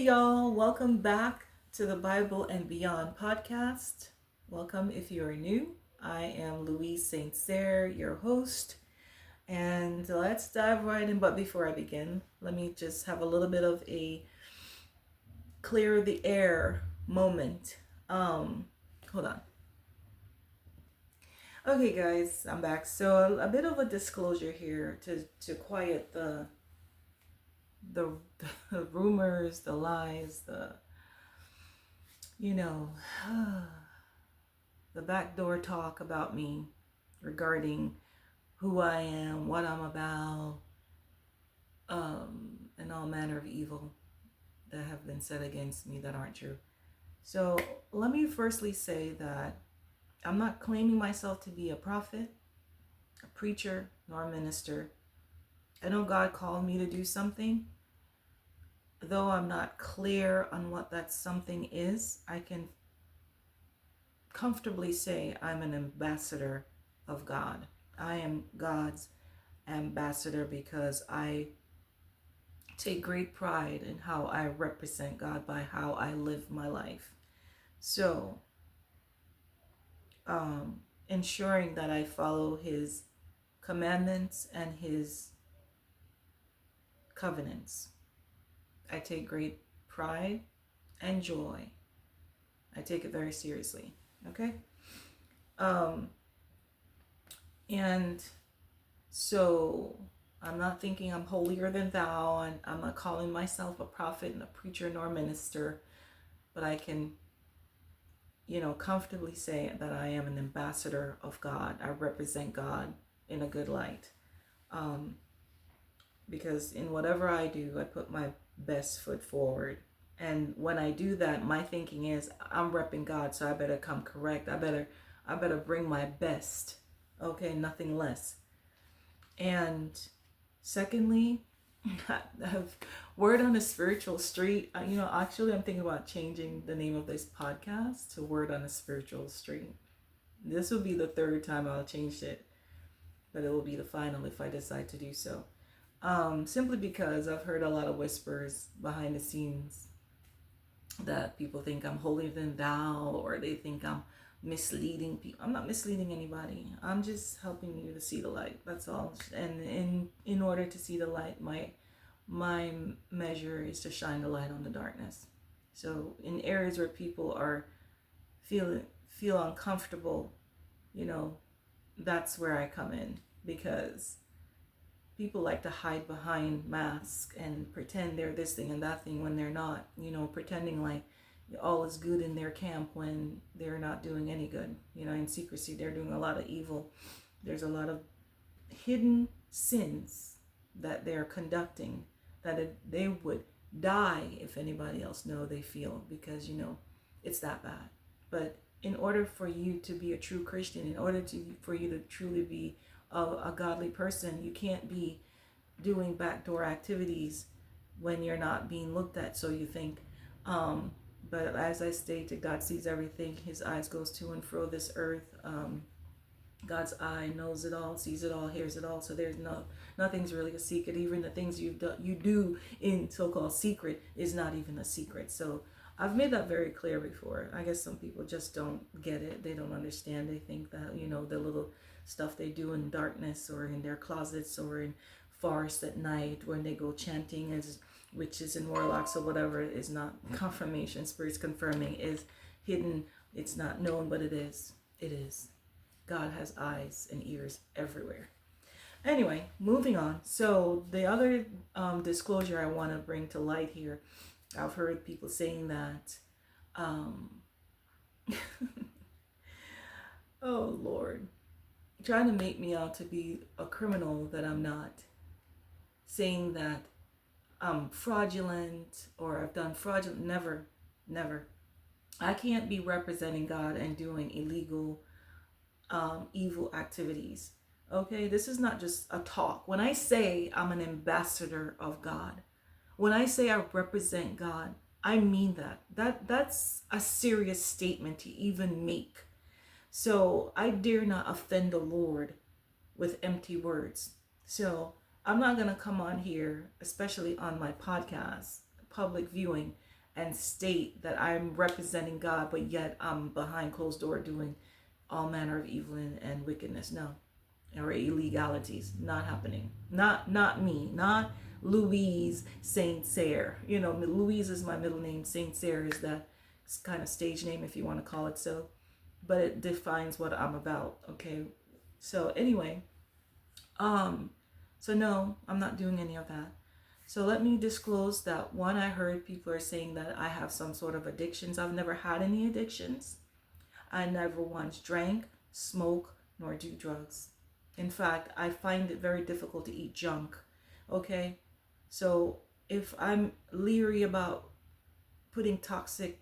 Hey y'all, welcome back to the Bible and Beyond podcast. Welcome if you are new. I am Louise St. Cyr, your host, and let's dive right in. But before I begin, let me just have a little bit of a clear the air moment. Hold on. Okay, guys, I'm back. So a bit of a disclosure here to quiet the the rumors, the lies, the you know. The backdoor talk about me regarding who I am, what I'm about, and all manner of evil that have been said against me that aren't true. So let me firstly say that I'm not claiming myself to be a prophet, a preacher, nor a minister. I know God called me to do something. Though I'm not clear on what that something is, I can comfortably say I'm an ambassador of God. I am God's ambassador because I take great pride in how I represent God by how I live my life. So, ensuring that I follow His commandments and His covenants. I take great pride and joy. I take it very seriously. Okay? And so I'm not thinking I'm holier than thou, and I'm not calling myself a prophet and a preacher nor minister, but I can, comfortably say that I am an ambassador of God. I represent God in a good light. Because in whatever I do, I put my best foot forward. And when I do that, my thinking is I'm repping God, so I better come correct. I better bring my best. Okay, nothing less. And secondly, have Word on a Spiritual Street. Actually, I'm thinking about changing the name of this podcast to Word on a Spiritual Street. This will be the third time I'll change it, but it will be the final if I decide to do so. Simply because I've heard a lot of whispers behind the scenes that people think I'm holier than thou, or they think I'm misleading people. I'm not misleading anybody. I'm just helping you to see the light. That's all. And in order to see the light, my measure is to shine the light on the darkness. So in areas where people are feel uncomfortable, that's where I come in, because people like to hide behind masks and pretend they're this thing and that thing when they're not, pretending like all is good in their camp when they're not doing any good. In secrecy, they're doing a lot of evil. There's a lot of hidden sins that they're conducting that they would die if anybody else know they feel, because, it's that bad. But in order for you to be a true Christian, in order for you to truly be a godly person, you can't be doing backdoor activities when you're not being looked at, so you think. But as I stated, God sees everything. His eyes goes to and fro this earth. God's eye knows it all, sees it all, hears it all. So there's nothing's really a secret. Even the things you do in so-called secret is not even a secret. So I've made that very clear before. I guess some people just don't get it. They don't understand. They think that, the little stuff they do in darkness or in their closets or in forests at night when they go chanting as witches and warlocks or whatever is not confirmation. Spirits confirming is hidden. It's not known, but it is. It is. God has eyes and ears everywhere. Anyway, moving on. So the other disclosure I want to bring to light here, I've heard people saying that, oh Lord, trying to make me out to be a criminal that I'm not, saying that I'm fraudulent or I've done fraudulent. Never, never. I can't be representing God and doing illegal, evil activities. Okay, this is not just a talk. When I say I'm an ambassador of God, when I say I represent God, I mean that. That's a serious statement to even make. So I dare not offend the Lord with empty words. So I'm not going to come on here, especially on my podcast, public viewing, and state that I'm representing God, but yet I'm behind closed door doing all manner of evil and wickedness. No, or illegalities. Not happening. Not me. Not Louise Saint Cyr. You know, Louise is my middle name. Saint Cyr is that kind of stage name, if you want to call it so. But it defines what I'm about. Okay. So anyway, so no, I'm not doing any of that. So let me disclose that one, I heard people are saying that I have some sort of addictions. I've never had any addictions. I never once drank, smoke, nor do drugs. In fact, I find it very difficult to eat junk. Okay? So if I'm leery about putting toxic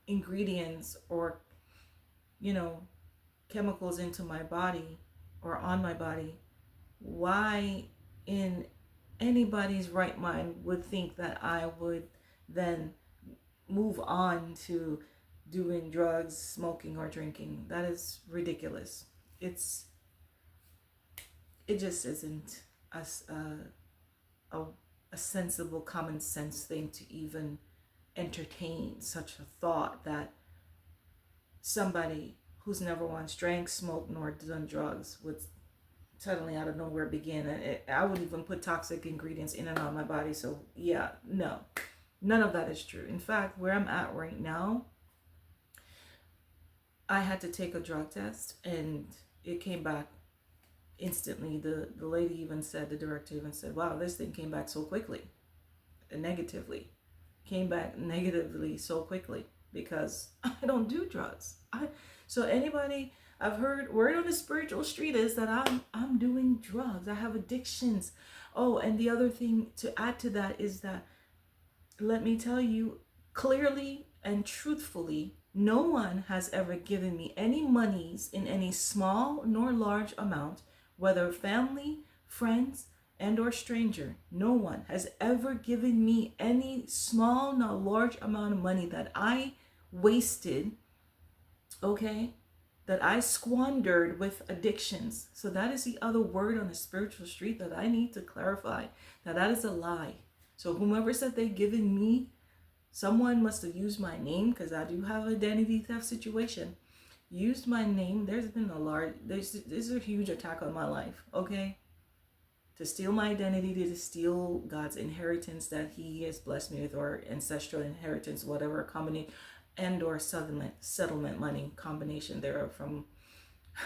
ingredients or, you know, chemicals into my body or on my body, why in anybody's right mind would think that I would then move on to doing drugs, smoking, or drinking? That is ridiculous. It just isn't a, a sensible common sense thing to even entertain such a thought that somebody who's never once drank, smoked, nor done drugs would suddenly out of nowhere begin. I would even put toxic ingredients in and on my body. So yeah, no, none of that is true. In fact, where I'm at right now, I had to take a drug test and it came back instantly. The lady even said, the director even said, wow, this thing came back so quickly. And negatively. Came back negatively so quickly because I don't do drugs. So anybody, I've heard word on the spiritual street is that I'm doing drugs. I have addictions. Oh, and the other thing to add to that is that, let me tell you clearly and truthfully, no one has ever given me any monies in any small nor large amount, whether family, friends, and or stranger. No one has ever given me any small nor large amount of money that I wasted, okay, that I squandered with addictions. So that is the other word on the spiritual street that I need to clarify. That is a lie. So whomever said they've given me, someone must have used my name, because I do have an identity theft situation. Used my name. There's been there's a huge attack on my life, okay? To steal my identity, to steal God's inheritance that he has blessed me with, or ancestral inheritance, whatever combination, and or settlement money combination thereof from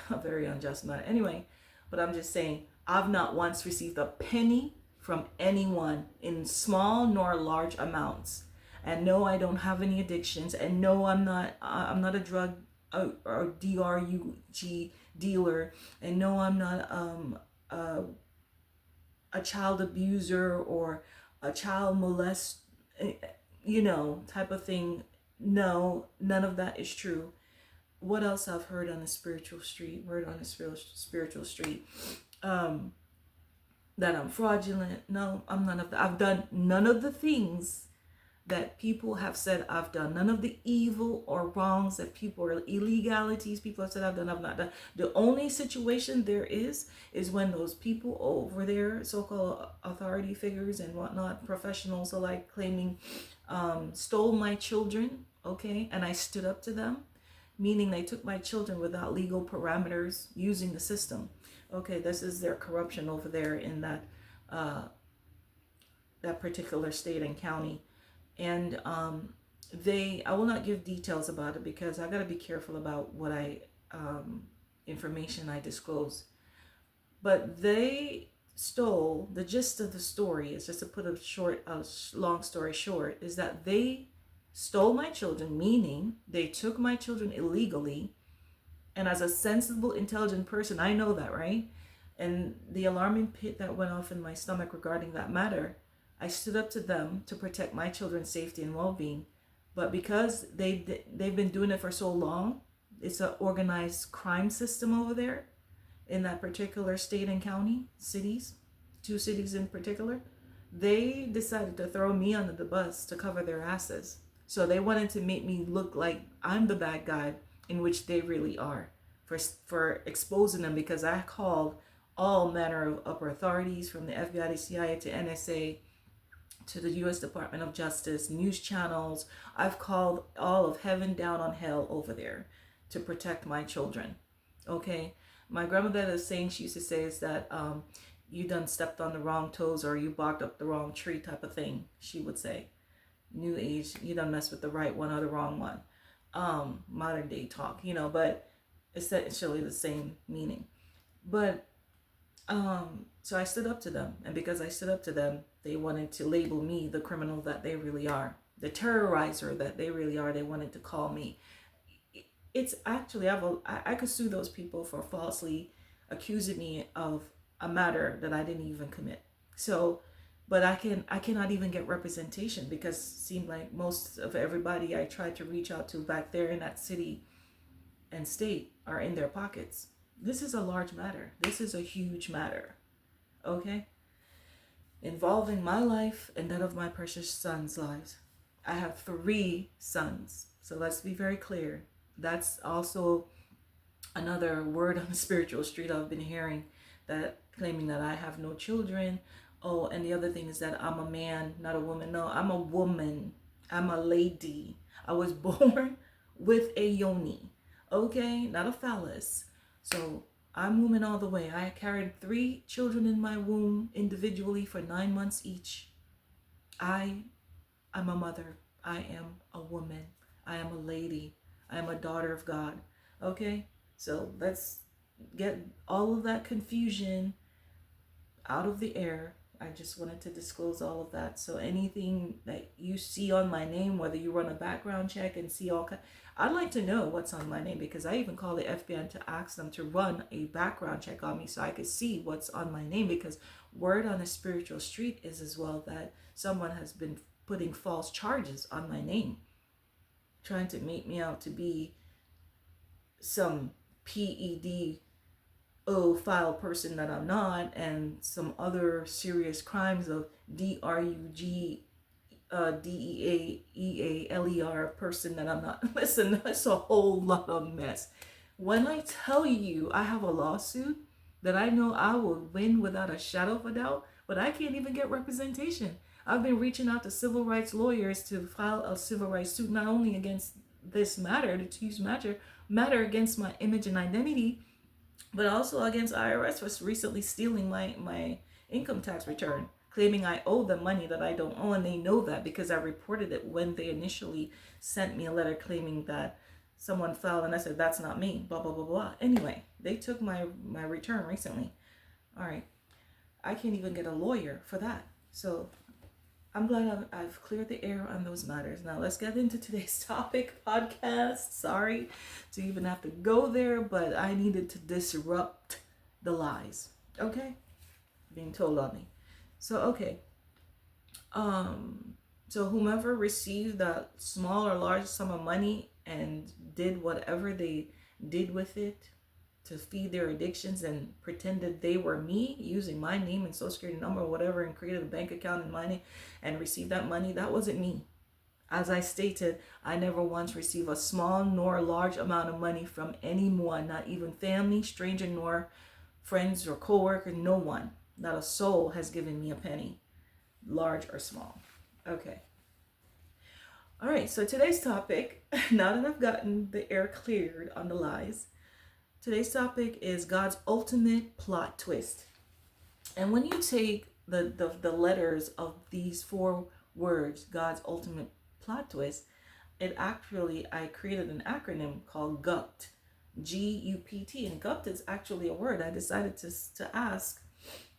a very unjust matter. Anyway, but I'm just saying, I've not once received a penny from anyone in small nor large amounts. And no, I don't have any addictions. And no, I'm not a drug or drug dealer. And no, I'm not a child abuser or a child molest, type of thing. No, none of that is true. What else I've heard on the spiritual street, spiritual street, that I'm fraudulent. No, I'm none of that. I've done none of the things that people have said I've done. None of the evil or wrongs that people, or illegalities people have said I've done, I've not done. The only situation there is when those people over there, so-called authority figures and whatnot, professionals alike, claiming stole my children, okay, and I stood up to them, meaning they took my children without legal parameters, using the system. Okay, this is their corruption over there in that that particular state and county. And I will not give details about it because I got to be careful about what information I disclose. But they stole, the gist of the story is, just to put a long story short, is that they stole my children, meaning they took my children illegally. And as a sensible, intelligent person, I know that, right? And the alarming pit that went off in my stomach regarding that matter, I stood up to them to protect my children's safety and well-being. But because they've been doing it for so long, it's an organized crime system over there in that particular state and county, cities, 2 cities in particular. They decided to throw me under the bus to cover their asses. So they wanted to make me look like I'm the bad guy, in which they really are, for exposing them, because I called all manner of upper authorities, from the FBI to CIA to NSA, to the U.S. Department of Justice, news channels. I've called all of heaven down on hell over there to protect my children. Okay? My grandmother is saying, she used to say, is that you done stepped on the wrong toes or you barked up the wrong tree type of thing, she would say. New age, you done messed with the right one or the wrong one. Modern day talk, but it's essentially the same meaning. But so I stood up to them, and because I stood up to them, they wanted to label me the criminal that they really are, the terrorizer that they really are. They wanted to call me. It's actually, I could sue those people for falsely accusing me of a matter that I didn't even commit. So, but I cannot even get representation because it seemed like most of everybody I tried to reach out to back there in that city and state are in their pockets. This is a large matter. This is a huge matter. Okay? Involving my life and that of my precious sons' lives. I have 3 sons. So let's be very clear. That's also another word on the spiritual street I've been hearing, that claiming that I have no children. Oh, and the other thing is that I'm a man, not a woman. No, I'm a woman. I'm a lady. I was born with a yoni. Okay? Not a phallus. So I'm woman all the way. I carried 3 children in my womb individually for 9 months each. I am a mother. I am a woman. I am a lady. I am a daughter of God. Okay? So let's get all of that confusion out of the air. I just wanted to disclose all of that. So anything that you see on my name, whether you run a background check and see all I'd like to know what's on my name, because I even called the FBI to ask them to run a background check on me so I could see what's on my name, because word on the spiritual street is as well that someone has been putting false charges on my name, trying to make me out to be some PED file person that I'm not, and some other serious crimes of DRUGDEAEALER person that I'm not. Listen, that's a whole lot of mess. When I tell you I have a lawsuit that I know I will win without a shadow of a doubt, but I can't even get representation. I've been reaching out to civil rights lawyers to file a civil rights suit, not only against this matter, the huge matter against my image and identity, but also against IRS for recently stealing my income tax return, claiming I owe them money that I don't owe, and they know that because I reported it when they initially sent me a letter claiming that someone filed, and I said, that's not me, blah, blah, blah, blah. Anyway, they took my return recently. All right. I can't even get a lawyer for that. So I'm glad I've cleared the air on those matters. Now let's get into today's topic podcast. Sorry to even have to go there, but I needed to disrupt the lies. Okay? Being told on me. So, okay. So whomever received that small or large sum of money and did whatever they did with it to feed their addictions and pretended they were me using my name and social security number or whatever, and created a bank account in my name and received that money, that wasn't me. As I stated, I never once received a small nor large amount of money from anyone, not even family, stranger, nor friends or co-worker. No one, not a soul has given me a penny, large or small. Okay. All right, so today's topic, now that I've gotten the air cleared on the lies, today's topic is God's ultimate plot twist. And when you take the letters of these 4 words, God's ultimate plot twist, I created an acronym called GUPT, G-U-P-T. And GUPT is actually a word. I decided to ask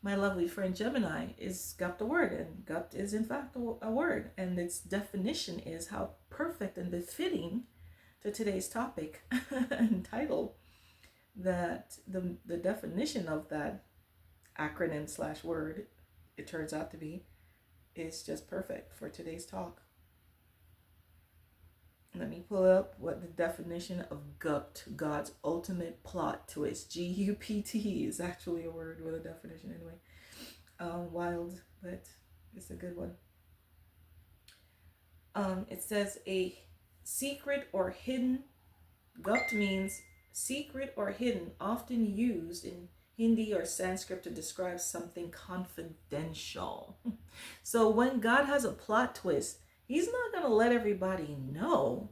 my lovely friend Gemini, is GUPT a word? And GUPT is in fact a word. And its definition is how perfect and befitting to today's topic and title, that the definition of that acronym / word, it turns out to be, is just perfect for today's talk. Let me pull up what the definition of GUPT, God's ultimate plot twist, G-U-P-T, is actually a word with a definition anyway. Wild, but it's a good one. It says a secret or hidden. GUPT means secret or hidden, often used in Hindi or Sanskrit to describe something confidential. So when God has a plot twist, he's not going to let everybody know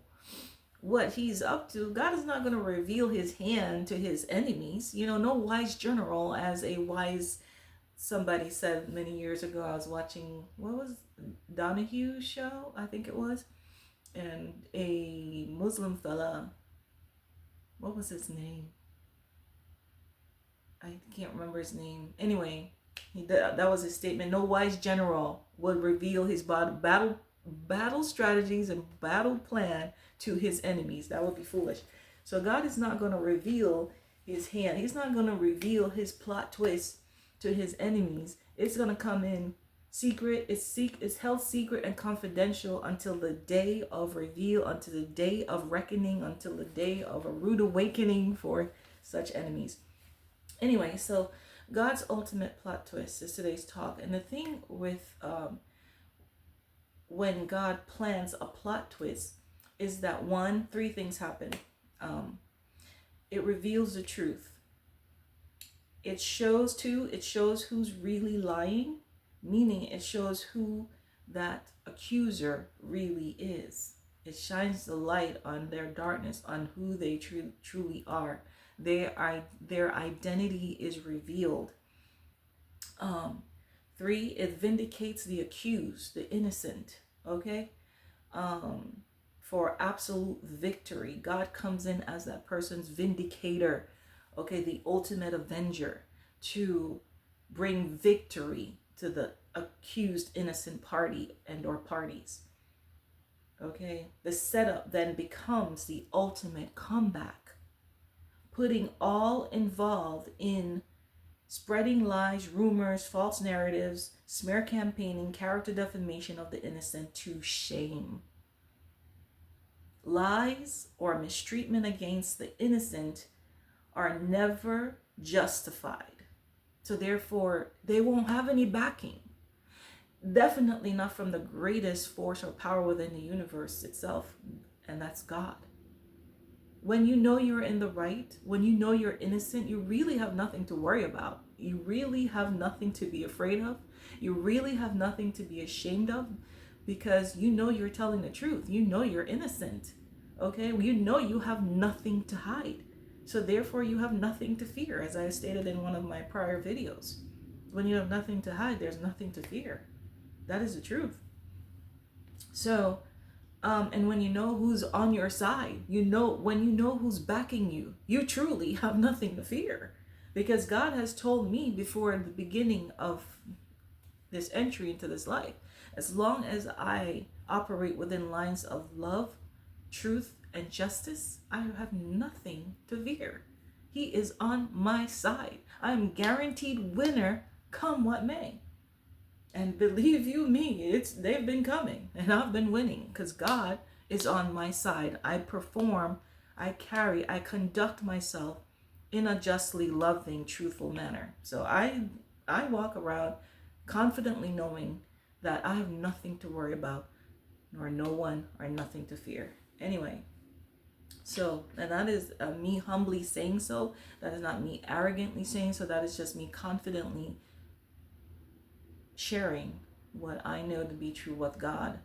what he's up to. God is not going to reveal his hand to his enemies. No wise general, as a wise somebody said many years ago. I was watching, what was Donahue's show, I think it was, and a Muslim fella, what was his name? I can't remember his name. Anyway, that was his statement. No wise general would reveal his battle strategies and battle plan to his enemies. That would be foolish. So God is not going to reveal his hand. He's not going to reveal his plot twist to his enemies. It's going to come in secret. It's held secret and confidential until the day of reveal, until the day of reckoning, until the day of a rude awakening for such enemies. Anyway, so God's ultimate plot twist is today's talk. And the thing with when God plans a plot twist is that three things happen. It reveals the truth. It shows who's really lying, meaning it shows who that accuser really is. It shines the light on their darkness, on who they truly are. Their identity is revealed. 3, it vindicates the accused, the innocent. Okay, for absolute victory. God comes in as that person's vindicator. Okay, the ultimate avenger, to bring victory to the accused innocent party and or parties. Okay, the setup then becomes the ultimate comeback, putting all involved in spreading lies, rumors, false narratives, smear campaigning, character defamation of the innocent to shame. Lies or mistreatment against the innocent are never justified. So therefore, they won't have any backing. Definitely not from the greatest force or power within the universe itself, and that's God. When you know you're in the right, when you know you're innocent, you really have nothing to worry about. You really have nothing to be afraid of. You really have nothing to be ashamed of, because you know you're telling the truth. You know you're innocent. Okay? You know you have nothing to hide. So therefore you have nothing to fear, as I stated in one of my prior videos. When you have nothing to hide, there's nothing to fear. That is the truth. So, and when you know who's on your side, when you know who's backing you, you truly have nothing to fear. Because God has told me before the beginning of this entry into this life, as long as I operate within lines of love, truth, and justice, I have nothing to fear. He is on my side. I am guaranteed winner, come what may. And believe you me, they've been coming, and I've been winning, because God is on my side. I perform, I conduct myself in a justly loving, truthful manner. So I walk around confidently knowing that I have nothing to worry about, nor no one, or nothing to fear. Anyway, so, and that is me humbly saying so. That is not me arrogantly saying so. That is just me confidently sharing what I know to be true, what God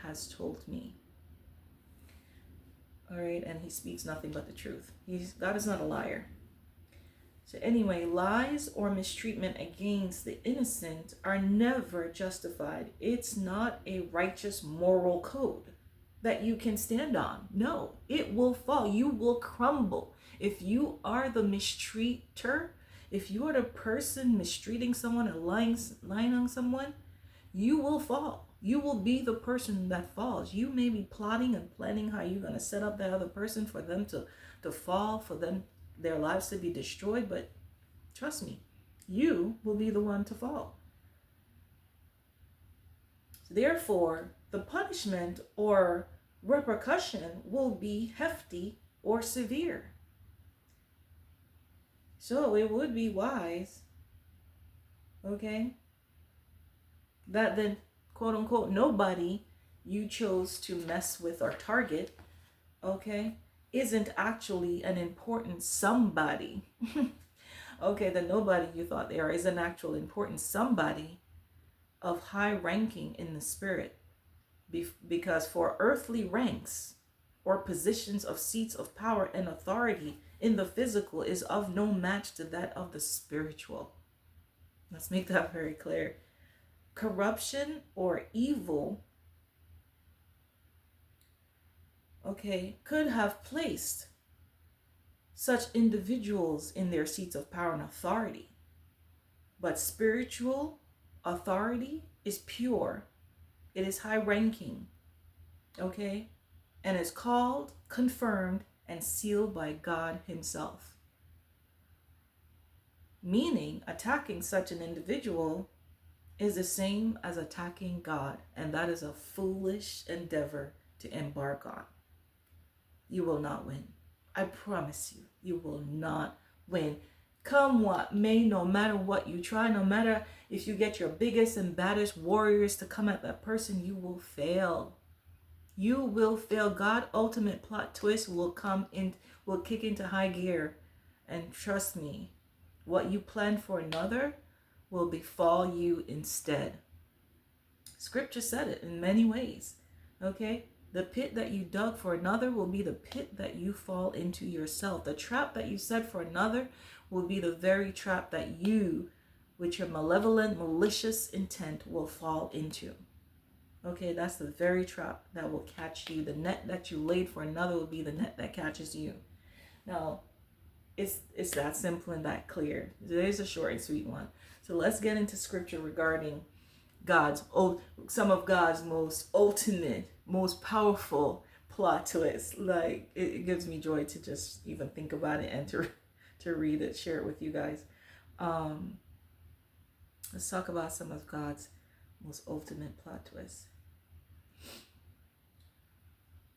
has told me. All right, and he speaks nothing but the truth. God is not a liar. So anyway, lies or mistreatment against the innocent are never justified. It's not a righteous moral code that you can stand on. No, it will fall. You will crumble. If you are the mistreater, if you are the person mistreating someone or lying on someone, you will fall. You will be the person that falls. You may be plotting and planning how you're going to set up that other person for them to fall, for their lives to be destroyed. But trust me, you will be the one to fall. Therefore, the punishment or repercussion will be hefty or severe. So it would be wise, okay, that then, quote unquote, nobody you chose to mess with or target, okay, isn't actually an important somebody. Okay, the nobody you thought they are is an actual important somebody of high ranking in the spirit. Because for earthly ranks or positions of seats of power and authority in the physical is of no match to that of the spiritual. Let's make that very clear. Corruption or evil, okay, could have placed such individuals in their seats of power and authority. But spiritual authority is pure, it is high ranking, okay? And is called, confirmed, and sealed by God Himself. Meaning, attacking such an individual is the same as attacking God, and that is a foolish endeavor to embark on. You will not win. I promise you, you will not win. Come what may, no matter what you try, no matter if you get your biggest and baddest warriors to come at that person, you will fail. You will fail. God ultimate plot twist will kick into high gear. And trust me, what you plan for another will befall you instead. Scripture said it in many ways. Okay? The pit that you dug for another will be the pit that you fall into yourself. The trap that you set for another will be the very trap that you, with your malevolent, malicious intent, will fall into. Okay, that's the very trap that will catch you. The net that you laid for another will be the net that catches you. Now, it's that simple and that clear. There's a short and sweet one. So let's get into scripture regarding some of God's most ultimate, most powerful plot twists. Like it gives me joy to just even think about it and to read it, share it with you guys. Let's talk about some of God's most ultimate plot twists.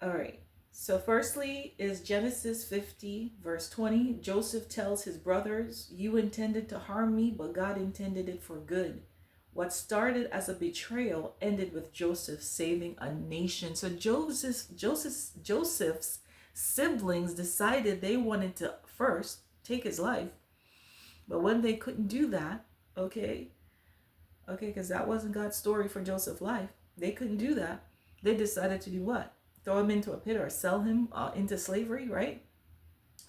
All right. So firstly is Genesis 50, verse 20. Joseph tells his brothers, "You intended to harm me, but God intended it for good." What started as a betrayal ended with Joseph saving a nation. So Joseph's siblings decided they wanted to first take his life. But when they couldn't do that, okay, because that wasn't God's story for Joseph's life. They couldn't do that. They decided to do what? Throw him into a pit or sell him into slavery, right?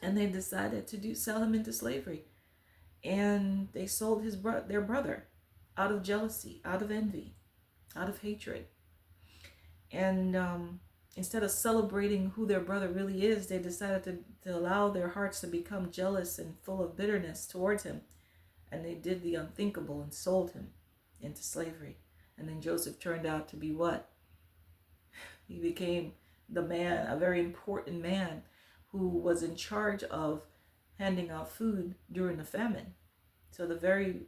And they decided to sell him into slavery. And they sold their brother out of jealousy, out of envy, out of hatred. And instead of celebrating who their brother really is, they decided to allow their hearts to become jealous and full of bitterness towards him. And they did the unthinkable and sold him into slavery. And then Joseph turned out to be what? He became the man, a very important man who was in charge of handing out food during the famine. So the very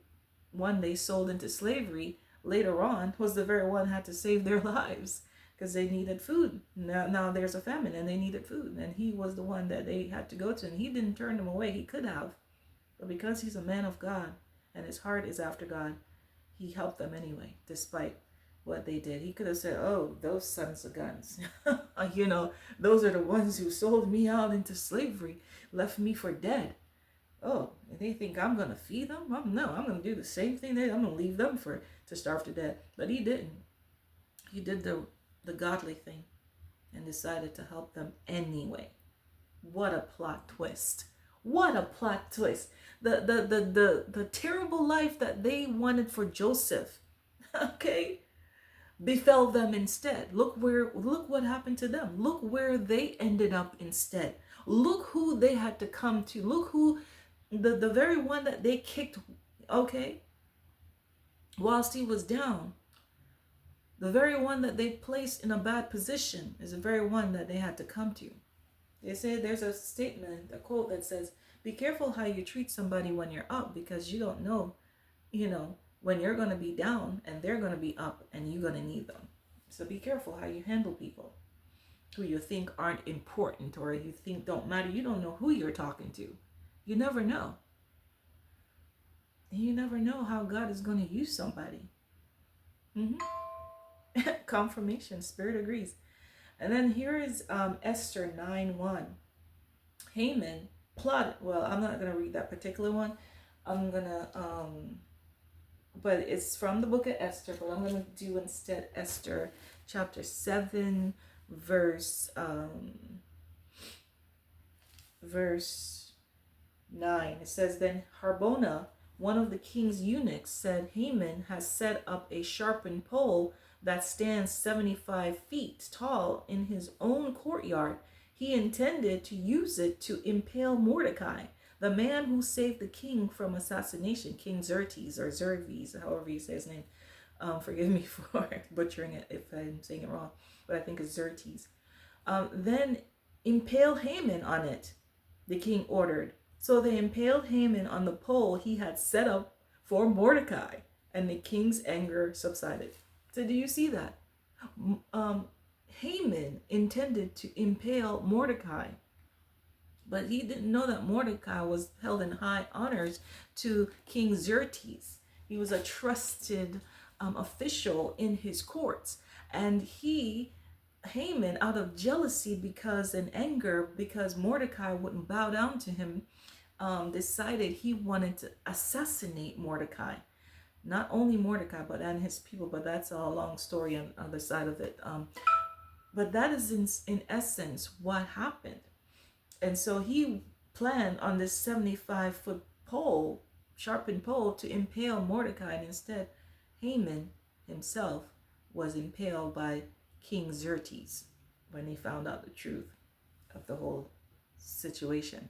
one they sold into slavery later on was the very one who had to save their lives because they needed food. Now there's a famine and they needed food. And he was the one that they had to go to. And he didn't turn them away. He could have. But because he's a man of God and his heart is after God, he helped them anyway, despite what they did. He could have said, "Oh, those sons of guns, those are the ones who sold me out into slavery, left me for dead. Oh, they think I'm going to feed them? No, I'm going to do the same thing. I'm going to leave them to starve to death." But he didn't. He did the godly thing and decided to help them anyway. What a plot twist. What a plot twist. The terrible life that they wanted for Joseph, okay, befell them instead. Look what happened to them. Look where they ended up instead. Look who they had to come to. Look who the very one that they kicked, okay, whilst he was down. The very one that they placed in a bad position is the very one that they had to come to. They say there's a statement, a quote that says, "Be careful how you treat somebody when you're up, because you don't know, when you're going to be down and they're going to be up and you're going to need them." So be careful how you handle people who you think aren't important or you think don't matter. You don't know who you're talking to. You never know. And you never know how God is going to use somebody. Confirmation, Spirit agrees. And then here is Esther 9:1. Haman plotted. Well, I'm not gonna read that particular one. I'm gonna but it's from the book of Esther. But I'm gonna do instead Esther chapter 7, verse 9. It says, then Harbona, one of the king's eunuchs, said, Haman has set up a sharpened pole that stands 75 feet tall in his own courtyard. He intended to use it to impale Mordecai, the man who saved the king from assassination, King Xerxes, or Xerxes, however you say his name. Forgive me for butchering it if I'm saying it wrong, but I think it's Xerxes. Then impale Haman on it, the king ordered. So they impaled Haman on the pole he had set up for Mordecai, and the king's anger subsided. So do you see that? Haman intended to impale Mordecai, but he didn't know that Mordecai was held in high honors to King Xerxes. He was a trusted official in his courts, and Haman, out of jealousy and anger because Mordecai wouldn't bow down to him, decided he wanted to assassinate Mordecai. Not only Mordecai, but and his people. But that's a long story on the other side of it. But that is in essence what happened. And so he planned on this 75-foot pole, sharpened pole, to impale Mordecai. And instead, Haman himself was impaled by King Xerxes when he found out the truth of the whole situation.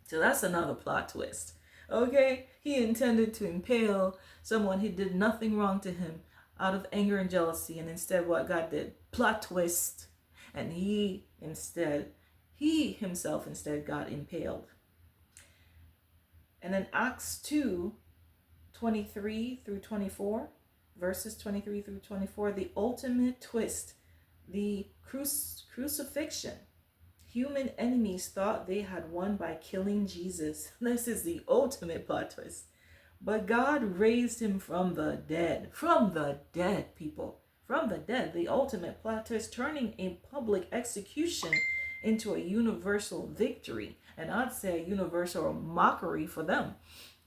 So that's another plot twist. Okay? He intended to impale someone who did nothing wrong to him out of anger and jealousy. And instead what God did, plot twist. And he himself got impaled. And then Acts 2:23 through 24, verses 23 through 24, the ultimate twist, the crucifixion. Human enemies thought they had won by killing Jesus. This is the ultimate plot twist. But God raised him from the dead. From the dead, people. From the dead. The ultimate plot twist, turning a public execution into a universal victory. And I'd say a universal mockery for them,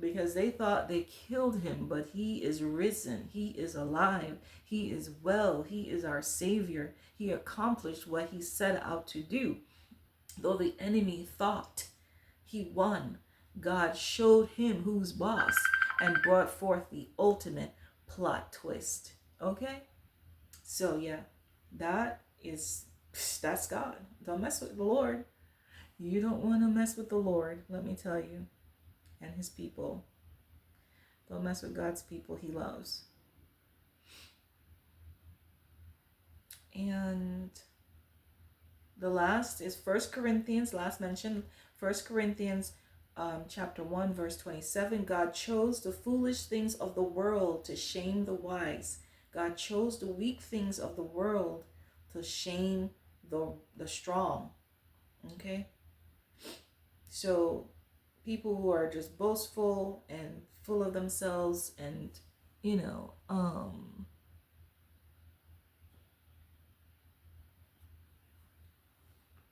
because they thought they killed him, but he is risen. He is alive. He is well. He is our Savior. He accomplished what he set out to do. Though the enemy thought he won, God showed him who's boss and brought forth the ultimate plot twist. Okay? So yeah, that's God. Don't mess with the Lord. You don't want to mess with the Lord, let me tell you, and his people. Don't mess with God's people he loves. And the last is 1 Corinthians, last mention, 1 Corinthians chapter 1, verse 27. God chose the foolish things of the world to shame the wise. God chose the weak things of the world to shame the strong. Okay? So people who are just boastful and full of themselves and,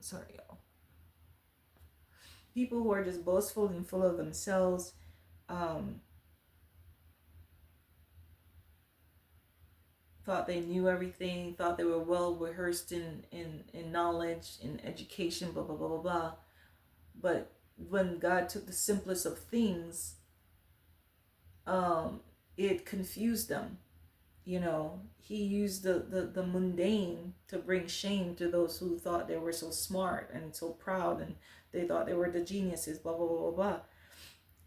sorry, y'all. People who are just boastful and full of themselves, thought they knew everything, thought they were well rehearsed in knowledge, in education, blah, blah, blah, blah, blah. But when God took the simplest of things, it confused them. He used the mundane to bring shame to those who thought they were so smart and so proud and they thought they were the geniuses, blah, blah, blah, blah, blah.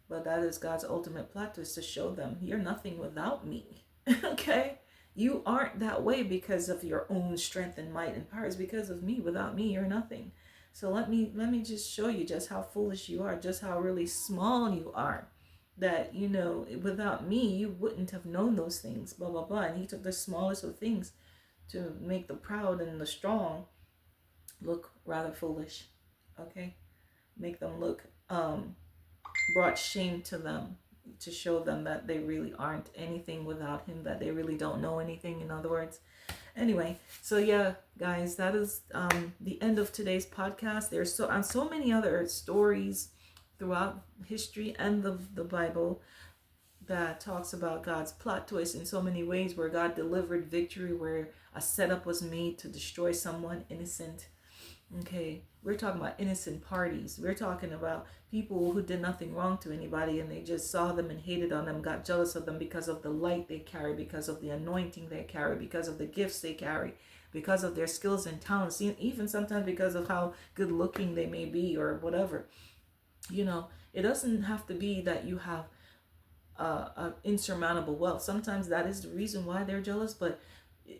But that is God's ultimate plot twist, to show them, you're nothing without me. Okay? You aren't that way because of your own strength and might and power. It's because of me. Without me, you're nothing. So let me just show you just how foolish you are, just how really small you are. That, without me, you wouldn't have known those things, blah, blah, blah. And he took the smallest of things to make the proud and the strong look rather foolish. Okay? Make them look, brought shame to them, to show them that they really aren't anything without him, that they really don't know anything, in other words. Anyway, so yeah, guys, that is the end of today's podcast. There's so many other stories throughout history and the Bible that talks about God's plot twist in so many ways, where God delivered victory, where a setup was made to destroy someone innocent. Okay, we're talking about innocent parties. We're talking about people who did nothing wrong to anybody, and they just saw them and hated on them, got jealous of them because of the light they carry, because of the anointing they carry, because of the gifts they carry, because of their skills and talents, even sometimes because of how good looking they may be or whatever. It doesn't have to be that you have insurmountable wealth. Sometimes that is the reason why they're jealous, but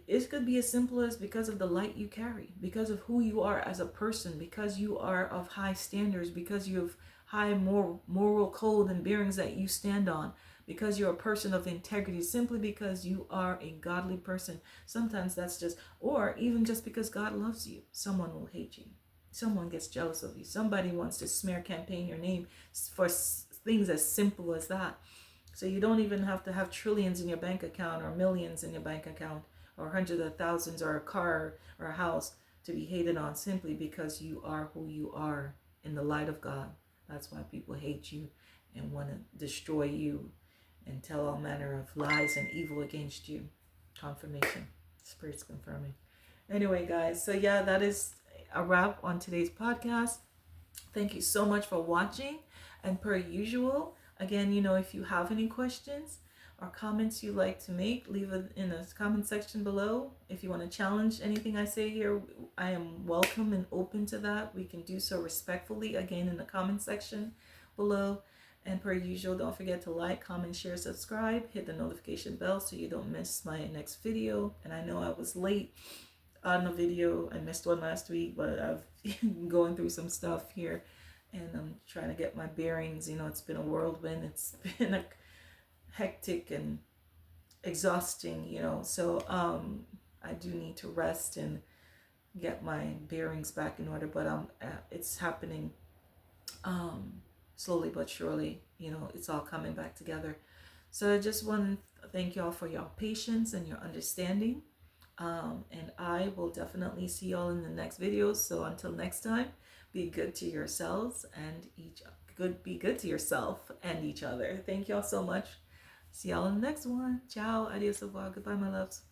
it could be as simple as because of the light you carry, because of who you are as a person, because you are of high standards, because you have high moral code and bearings that you stand on, because you're a person of integrity, simply because you are a godly person. Sometimes that's just, or even just because God loves you, someone will hate you. Someone gets jealous of you. Somebody wants to smear campaign your name for things as simple as that. So you don't even have to have trillions in your bank account or millions in your bank account or hundreds of thousands or a car or a house to be hated on, simply because you are who you are in the light of God. That's why people hate you and want to destroy you and tell all manner of lies and evil against you. Confirmation. Spirit's confirming. Anyway, guys, so yeah, that is a wrap on today's podcast. Thank you so much for watching. And per usual, again, if you have any questions or comments you'd like to make, leave it in the comment section below. If you want to challenge anything I say here, I am welcome and open to that. We can do so respectfully, again, in the comment section below. And per usual, don't forget to like, comment, share, subscribe, hit the notification bell so you don't miss my next video. And I know I was late on the video. I missed one last week, but I've been going through some stuff here and I'm trying to get my bearings. It's been a whirlwind. It's been a hectic and exhausting, so I do need to rest and get my bearings back in order, but it's happening slowly but surely. It's all coming back together. So I just want to thank y'all for your patience and your understanding. And I will definitely see y'all in the next videos. So until next time, be good to yourselves and be good to yourself and each other. Thank y'all so much. See y'all in the next one. Ciao. Adios. Au revoir. Goodbye, my loves.